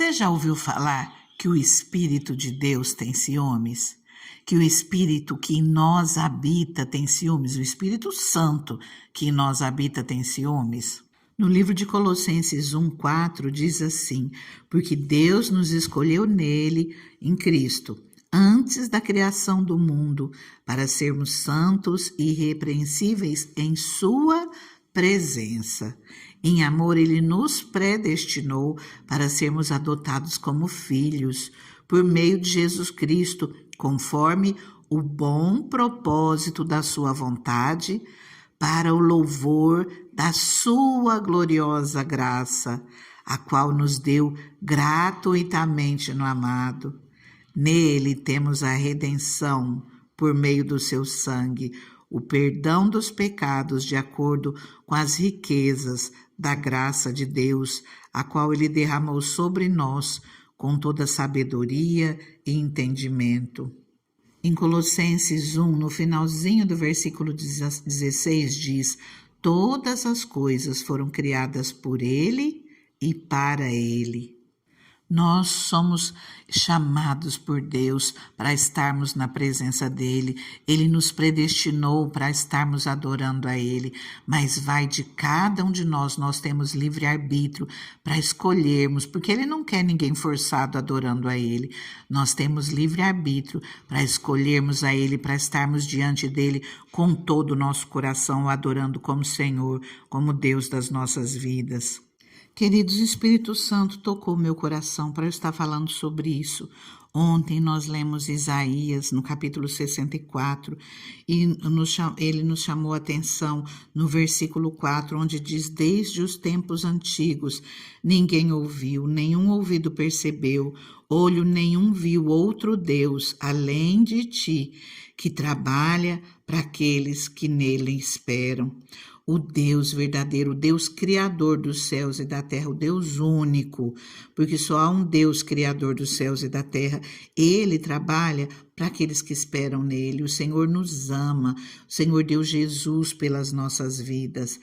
Você já ouviu falar que o Espírito de Deus tem ciúmes? Que o Espírito que em nós habita tem ciúmes? O Espírito Santo que em nós habita tem ciúmes? No livro de Colossenses 1:4 diz assim: porque Deus nos escolheu nele, em Cristo, antes da criação do mundo, para sermos santos e irrepreensíveis em sua presença. Em amor, ele nos predestinou para sermos adotados como filhos, por meio de Jesus Cristo, conforme o bom propósito da sua vontade, para o louvor da sua gloriosa graça, a qual nos deu gratuitamente no amado. Nele temos a redenção por meio do seu sangue, o perdão dos pecados de acordo com as riquezas da graça de Deus, a qual ele derramou sobre nós com toda sabedoria e entendimento. Em Colossenses 1, no finalzinho do versículo 16, diz: todas as coisas foram criadas por ele e para ele. Nós somos chamados por Deus para estarmos na presença dele. Ele nos predestinou para estarmos adorando a ele, mas vai de cada um de nós. Nós temos livre-arbítrio para escolhermos, porque ele não quer ninguém forçado adorando a ele. Nós temos livre-arbítrio para escolhermos a ele, para estarmos diante dele com todo o nosso coração, adorando como Senhor, como Deus das nossas vidas. Queridos, o Espírito Santo tocou meu coração para eu estar falando sobre isso. Ontem nós lemos Isaías, no capítulo 64, e ele nos chamou a atenção no versículo 4, onde diz: desde os tempos antigos ninguém ouviu, nenhum ouvido percebeu, olho nenhum viu outro Deus, além de ti, que trabalha para aqueles que nele esperam. O Deus verdadeiro, o Deus criador dos céus e da terra, o Deus único, porque só há um Deus criador dos céus e da terra. Ele trabalha para aqueles que esperam nele. O Senhor nos ama, o Senhor deu Jesus pelas nossas vidas.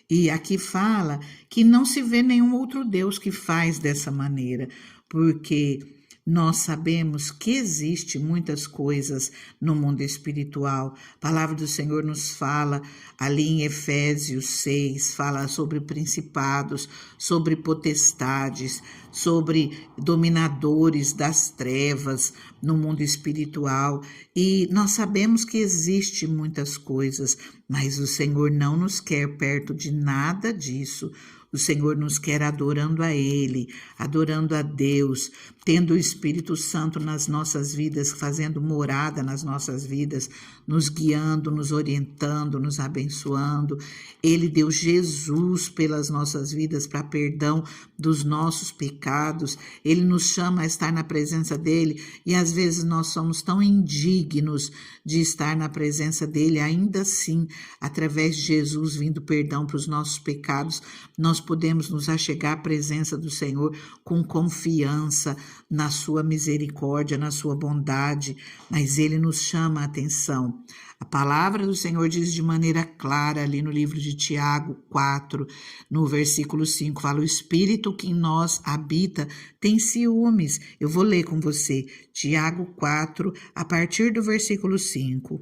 E aqui fala que não se vê nenhum outro Deus que faz dessa maneira, porque nós sabemos que existe muitas coisas no mundo espiritual. A palavra do Senhor nos fala ali em Efésios 6, fala sobre principados, sobre potestades, sobre dominadores das trevas no mundo espiritual. E nós sabemos que existe muitas coisas, mas o Senhor não nos quer perto de nada disso. O Senhor nos quer adorando a Ele, adorando a Deus, tendo o Espírito Santo nas nossas vidas, fazendo morada nas nossas vidas, nos guiando, nos orientando, nos abençoando. Ele deu Jesus pelas nossas vidas para perdão dos nossos pecados. Ele nos chama a estar na presença dEle e às vezes nós somos tão indignos de estar na presença dEle. Ainda assim, através de Jesus vindo perdão para os nossos pecados, nós podemos nos achegar à presença do Senhor com confiança na sua misericórdia, na sua bondade, mas Ele nos chama a atenção. A palavra do Senhor diz de maneira clara ali no livro de Tiago 4, no versículo 5, fala: o Espírito que em nós habita tem ciúmes. Eu vou ler com você, Tiago 4, a partir do versículo 5.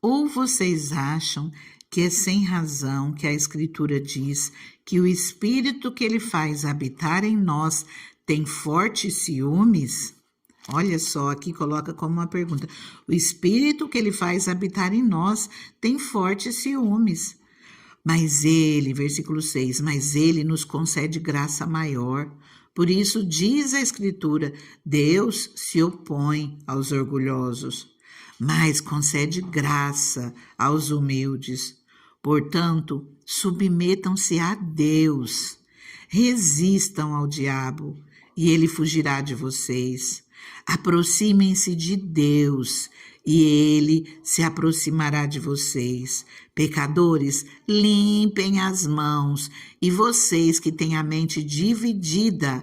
Ou vocês acham que é sem razão que a Escritura diz que o Espírito que Ele faz habitar em nós tem fortes ciúmes? Olha só, aqui coloca como uma pergunta. O Espírito que Ele faz habitar em nós tem fortes ciúmes. Mas Ele, versículo 6, mas Ele nos concede graça maior. Por isso diz a Escritura, Deus se opõe aos orgulhosos, mas concede graça aos humildes. Portanto, submetam-se a Deus, resistam ao diabo e ele fugirá de vocês. Aproximem-se de Deus e ele se aproximará de vocês. Pecadores, limpem as mãos, e vocês que têm a mente dividida,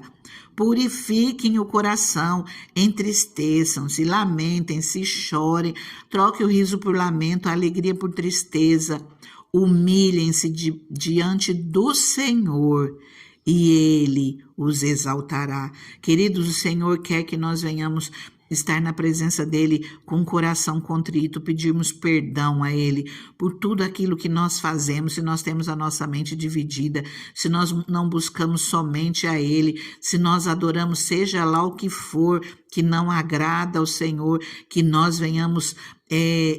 purifiquem o coração, entristeçam-se, lamentem-se, chorem, troque o riso por lamento, a alegria por tristeza. Humilhem-se diante do Senhor e Ele os exaltará. Queridos, o Senhor quer que nós venhamos estar na presença dele com o coração contrito, pedirmos perdão a ele por tudo aquilo que nós fazemos, se nós temos a nossa mente dividida, se nós não buscamos somente a ele, se nós adoramos seja lá o que for que não agrada ao Senhor, que nós venhamos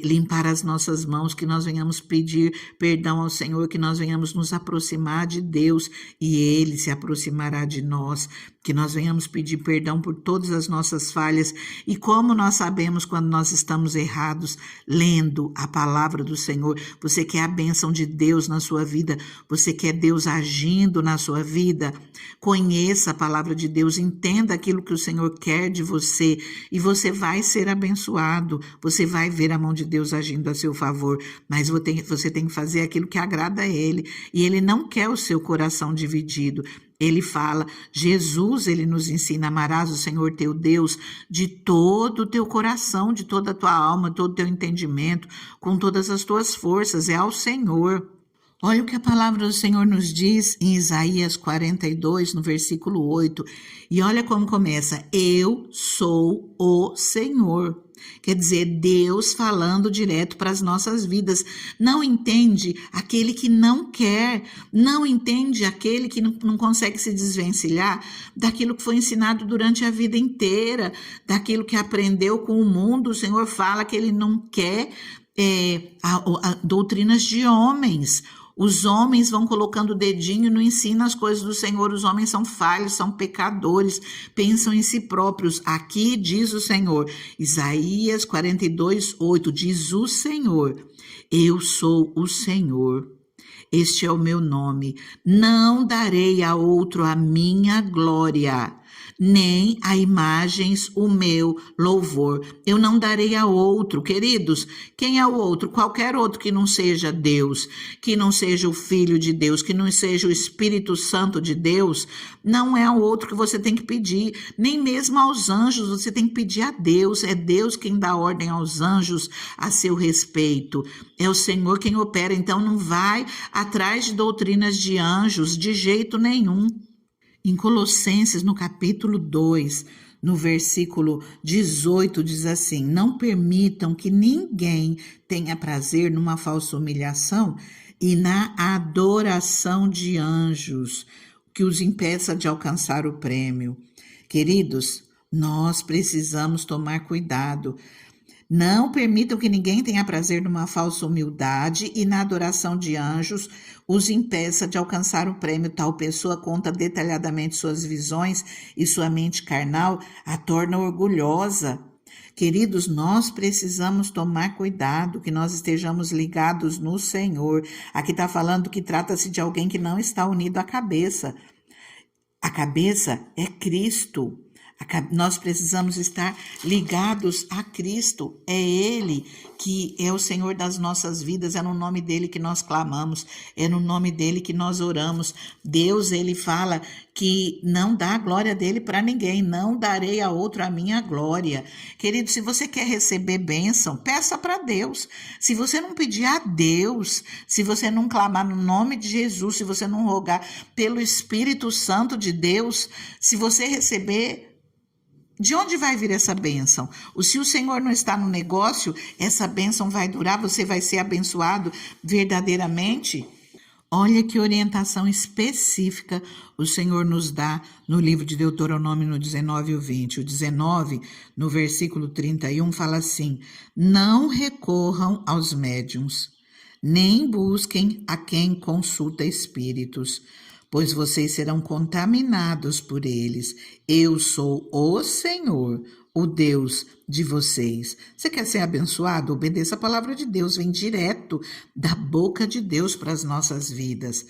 limpar as nossas mãos, que nós venhamos pedir perdão ao Senhor, que nós venhamos nos aproximar de Deus e Ele se aproximará de nós, que nós venhamos pedir perdão por todas as nossas falhas. E como nós sabemos quando nós estamos errados? Lendo a palavra do Senhor. Você quer a bênção de Deus na sua vida? Você quer Deus agindo na sua vida? Conheça a palavra de Deus, entenda aquilo que o Senhor quer de você e você vai ser abençoado, você vai ver a mão de Deus agindo a seu favor, mas você tem que fazer aquilo que agrada a Ele, e Ele não quer o seu coração dividido. Ele fala, Jesus, ele nos ensina, amarás o Senhor teu Deus de todo o teu coração, de toda a tua alma, todo o teu entendimento, com todas as tuas forças, é ao Senhor. Olha o que a palavra do Senhor nos diz em Isaías 42, no versículo 8, e olha como começa, eu sou o Senhor. Quer dizer, Deus falando direto para as nossas vidas. Não entende aquele que não quer, não entende aquele que não consegue se desvencilhar daquilo que foi ensinado durante a vida inteira, daquilo que aprendeu com o mundo. O Senhor fala que ele não quer doutrinas de homens. Os homens vão colocando o dedinho e não ensinam as coisas do Senhor. Os homens são falhos, são pecadores, pensam em si próprios. Aqui diz o Senhor, Isaías 42, 8, diz o Senhor, eu sou o Senhor, este é o meu nome, não darei a outro a minha glória, nem a imagens o meu louvor. Eu não darei a outro, queridos. Quem é o outro? Qualquer outro que não seja Deus, que não seja o Filho de Deus, que não seja o Espírito Santo de Deus, não é o outro que você tem que pedir. Nem mesmo aos anjos você tem que pedir a Deus. É Deus quem dá ordem aos anjos a seu respeito. É o Senhor quem opera. Então não vai atrás de doutrinas de anjos de jeito nenhum. Em Colossenses, no capítulo 2, no versículo 18, diz assim, não permitam que ninguém tenha prazer numa falsa humilhação e na adoração de anjos, que os impeça de alcançar o prêmio. Queridos, nós precisamos tomar cuidado. Não permitam que ninguém tenha prazer numa falsa humildade e na adoração de anjos os impeça de alcançar o prêmio. Tal pessoa conta detalhadamente suas visões e sua mente carnal a torna orgulhosa. Queridos, nós precisamos tomar cuidado, que nós estejamos ligados no Senhor. Aqui está falando que trata-se de alguém que não está unido à cabeça. A cabeça é Cristo. Nós precisamos estar ligados a Cristo, é Ele que é o Senhor das nossas vidas, é no nome dEle que nós clamamos, é no nome dEle que nós oramos. Deus, Ele fala que não dá a glória dEle para ninguém, não darei a outro a minha glória. Querido, se você quer receber bênção, peça para Deus. Se você não pedir a Deus, se você não clamar no nome de Jesus, se você não rogar pelo Espírito Santo de Deus, se você receber, de onde vai vir essa bênção? Se o Senhor não está no negócio, essa bênção vai durar, você vai ser abençoado verdadeiramente? Olha que orientação específica o Senhor nos dá no livro de Deuteronômio no 19 e o 20. O 19, no versículo 31, fala assim, não recorram aos médiuns, nem busquem a quem consulta espíritos, pois vocês serão contaminados por eles. Eu sou o Senhor, o Deus de vocês. Você quer ser abençoado? Obedeça a palavra de Deus, vem direto da boca de Deus para as nossas vidas.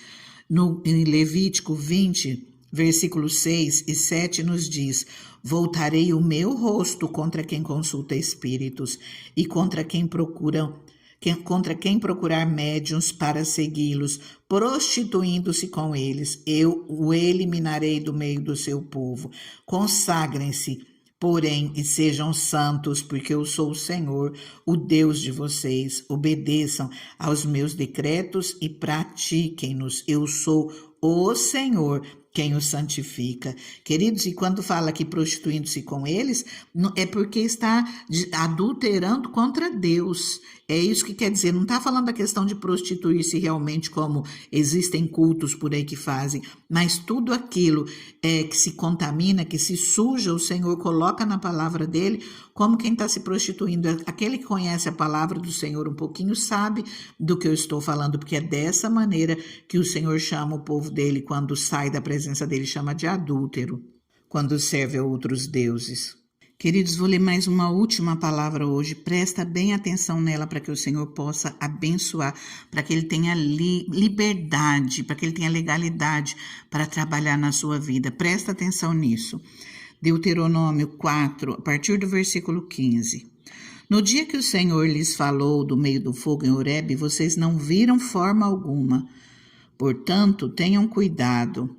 Em Levítico 20, versículos 6 e 7 nos diz, voltarei o meu rosto contra quem consulta espíritos e contra quem procurar médiuns para segui-los, prostituindo-se com eles, eu o eliminarei do meio do seu povo. Consagrem-se, porém, e sejam santos, porque eu sou o Senhor, o Deus de vocês. Obedeçam aos meus decretos e pratiquem-nos. Eu sou o Senhor, quem os santifica. Queridos, e quando fala que prostituindo-se com eles, é porque está adulterando contra Deus. É isso que quer dizer, não está falando da questão de prostituir-se realmente como existem cultos por aí que fazem, mas tudo aquilo que se contamina, que se suja, o Senhor coloca na palavra dele, como quem está se prostituindo. Aquele que conhece a palavra do Senhor um pouquinho sabe do que eu estou falando, porque é dessa maneira que o Senhor chama o povo dele quando sai da presença dele, chama de adúltero, quando serve a outros deuses. Queridos, vou ler mais uma última palavra hoje. Presta bem atenção nela para que o Senhor possa abençoar, para que Ele tenha liberdade, para que Ele tenha legalidade para trabalhar na sua vida. Presta atenção nisso. Deuteronômio 4, a partir do versículo 15. No dia que o Senhor lhes falou do meio do fogo em Horebe, vocês não viram forma alguma. Portanto, tenham cuidado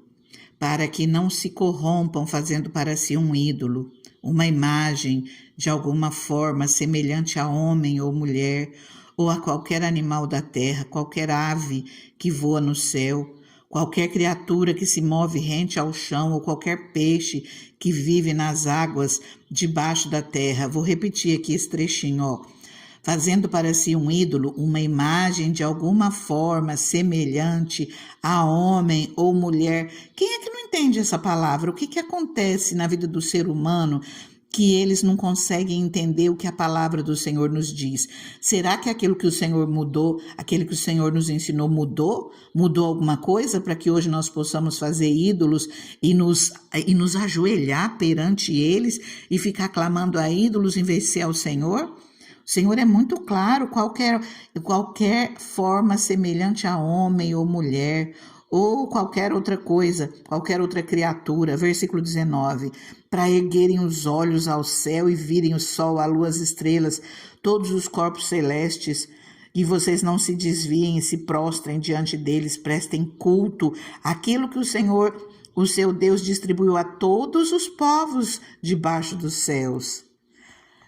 para que não se corrompam fazendo para si um ídolo, uma imagem de alguma forma semelhante a homem ou mulher, ou a qualquer animal da terra, qualquer ave que voa no céu, qualquer criatura que se move rente ao chão, ou qualquer peixe que vive nas águas debaixo da terra. Vou repetir aqui esse trechinho, ó. Fazendo para si um ídolo, uma imagem de alguma forma semelhante a homem ou mulher. Quem é que não entende essa palavra? O que acontece na vida do ser humano que eles não conseguem entender o que a palavra do Senhor nos diz? Será que aquilo que o Senhor mudou, aquele que o Senhor nos ensinou mudou? Mudou alguma coisa para que hoje nós possamos fazer ídolos e nos ajoelhar perante eles e ficar clamando a ídolos em vez de ser ao Senhor? O Senhor é muito claro, qualquer forma semelhante a homem ou mulher, ou qualquer outra coisa, qualquer outra criatura. Versículo 19. Para erguerem os olhos ao céu e virem o sol, a lua, as estrelas, todos os corpos celestes, e vocês não se desviem e se prostrem diante deles, prestem culto àquilo que o Senhor, o seu Deus, distribuiu a todos os povos debaixo dos céus.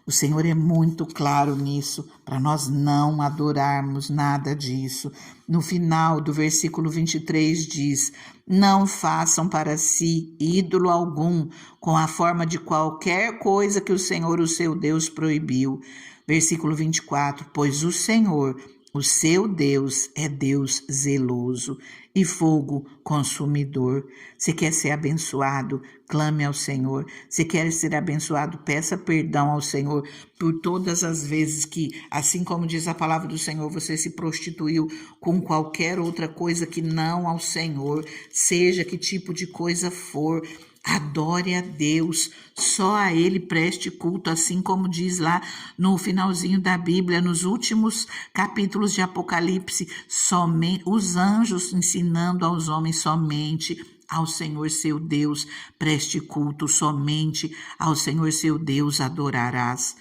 O Senhor é muito claro nisso, para nós não adorarmos nada disso. No final do versículo 23 diz: não façam para si ídolo algum com a forma de qualquer coisa que o Senhor, o seu Deus, proibiu. Versículo 24: pois o Senhor, o seu Deus, é Deus zeloso e fogo consumidor. Se quer ser abençoado, clame ao Senhor. Se quer ser abençoado, peça perdão ao Senhor por todas as vezes que, assim como diz a palavra do Senhor, você se prostituiu com qualquer outra coisa que não ao Senhor, seja que tipo de coisa for. Adore a Deus, só a Ele preste culto, assim como diz lá no finalzinho da Bíblia, nos últimos capítulos de Apocalipse, somente os anjos ensinando aos homens somente ao Senhor seu Deus preste culto, somente ao Senhor seu Deus adorarás.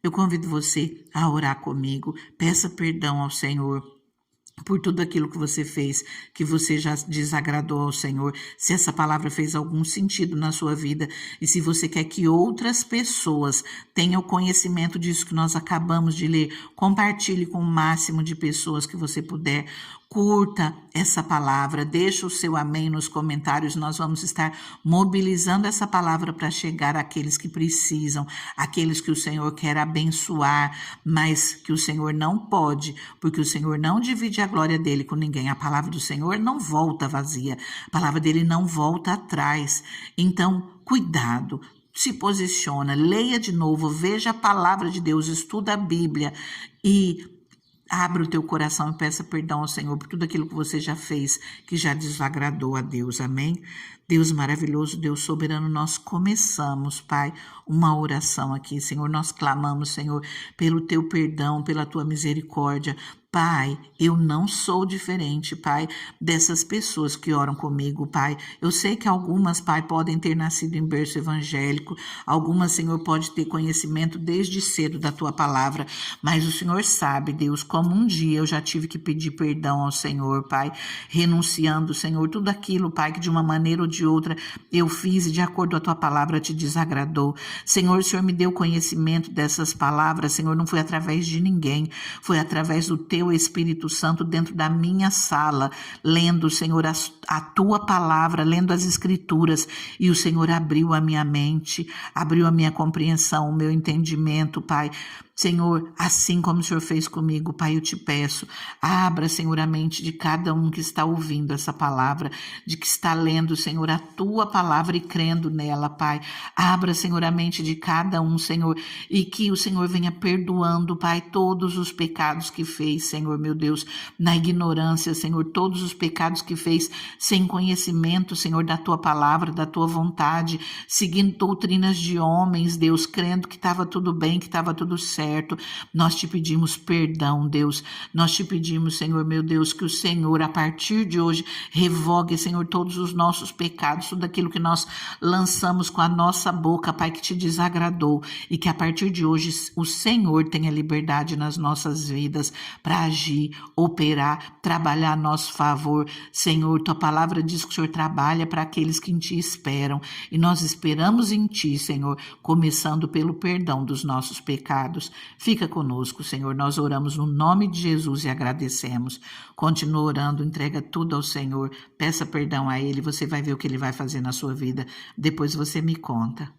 Eu convido você a orar comigo, peça perdão ao Senhor por tudo aquilo que você fez, que você já desagradou ao Senhor, se essa palavra fez algum sentido na sua vida e se você quer que outras pessoas tenham conhecimento disso que nós acabamos de ler, compartilhe com o máximo de pessoas que você puder. Curta essa palavra, deixa o seu amém nos comentários, nós vamos estar mobilizando essa palavra para chegar àqueles que precisam, àqueles que o Senhor quer abençoar, mas que o Senhor não pode, porque o Senhor não divide a glória dele com ninguém. A palavra do Senhor não volta vazia, a palavra dele não volta atrás. Então, cuidado. Se posiciona, leia de novo, veja a palavra de Deus, estuda a Bíblia e abra o teu coração e peça perdão ao Senhor por tudo aquilo que você já fez, que já desagradou a Deus, amém? Deus maravilhoso, Deus soberano, nós começamos, Pai, uma oração aqui, Senhor, nós clamamos, Senhor, pelo teu perdão, pela tua misericórdia. Pai, eu não sou diferente, Pai, dessas pessoas que oram comigo, Pai. Eu sei que algumas, Pai, podem ter nascido em berço evangélico, algumas, Senhor, pode ter conhecimento desde cedo da Tua palavra, mas o Senhor sabe, Deus, como um dia eu já tive que pedir perdão ao Senhor, Pai, renunciando, Senhor, tudo aquilo, Pai, que de uma maneira ou de outra eu fiz e de acordo com a Tua palavra te desagradou. Senhor, o Senhor me deu conhecimento dessas palavras, Senhor, não foi através de ninguém, foi através do Teu eu, Espírito Santo, dentro da minha sala, lendo, Senhor, a tua palavra, lendo as escrituras, e o Senhor abriu a minha mente, abriu a minha compreensão, o meu entendimento, Pai. Senhor, assim como o Senhor fez comigo, Pai, eu te peço, abra, Senhor, a mente de cada um que está ouvindo essa palavra, de que está lendo, Senhor, a tua palavra e crendo nela, Pai. Abra, Senhor, a mente de cada um, Senhor, e que o Senhor venha perdoando, Pai, todos os pecados que fez, Senhor, meu Deus, na ignorância, Senhor, todos os pecados que fez sem conhecimento, Senhor, da tua palavra, da tua vontade, seguindo doutrinas de homens, Deus, crendo que estava tudo bem, que estava tudo certo. Nós te pedimos perdão, Deus. Nós te pedimos, Senhor, meu Deus, que o Senhor, a partir de hoje, revogue, Senhor, todos os nossos pecados, tudo aquilo que nós lançamos com a nossa boca, Pai, que te desagradou, e que a partir de hoje o Senhor tenha liberdade nas nossas vidas para agir, operar, trabalhar a nosso favor. Senhor, tua palavra diz que o Senhor trabalha para aqueles que em ti esperam, e nós esperamos em ti, Senhor, começando pelo perdão dos nossos pecados. Fica conosco, Senhor, nós oramos no nome de Jesus e agradecemos. Continua orando, entrega tudo ao Senhor, peça perdão a Ele, você vai ver o que Ele vai fazer na sua vida, depois você me conta.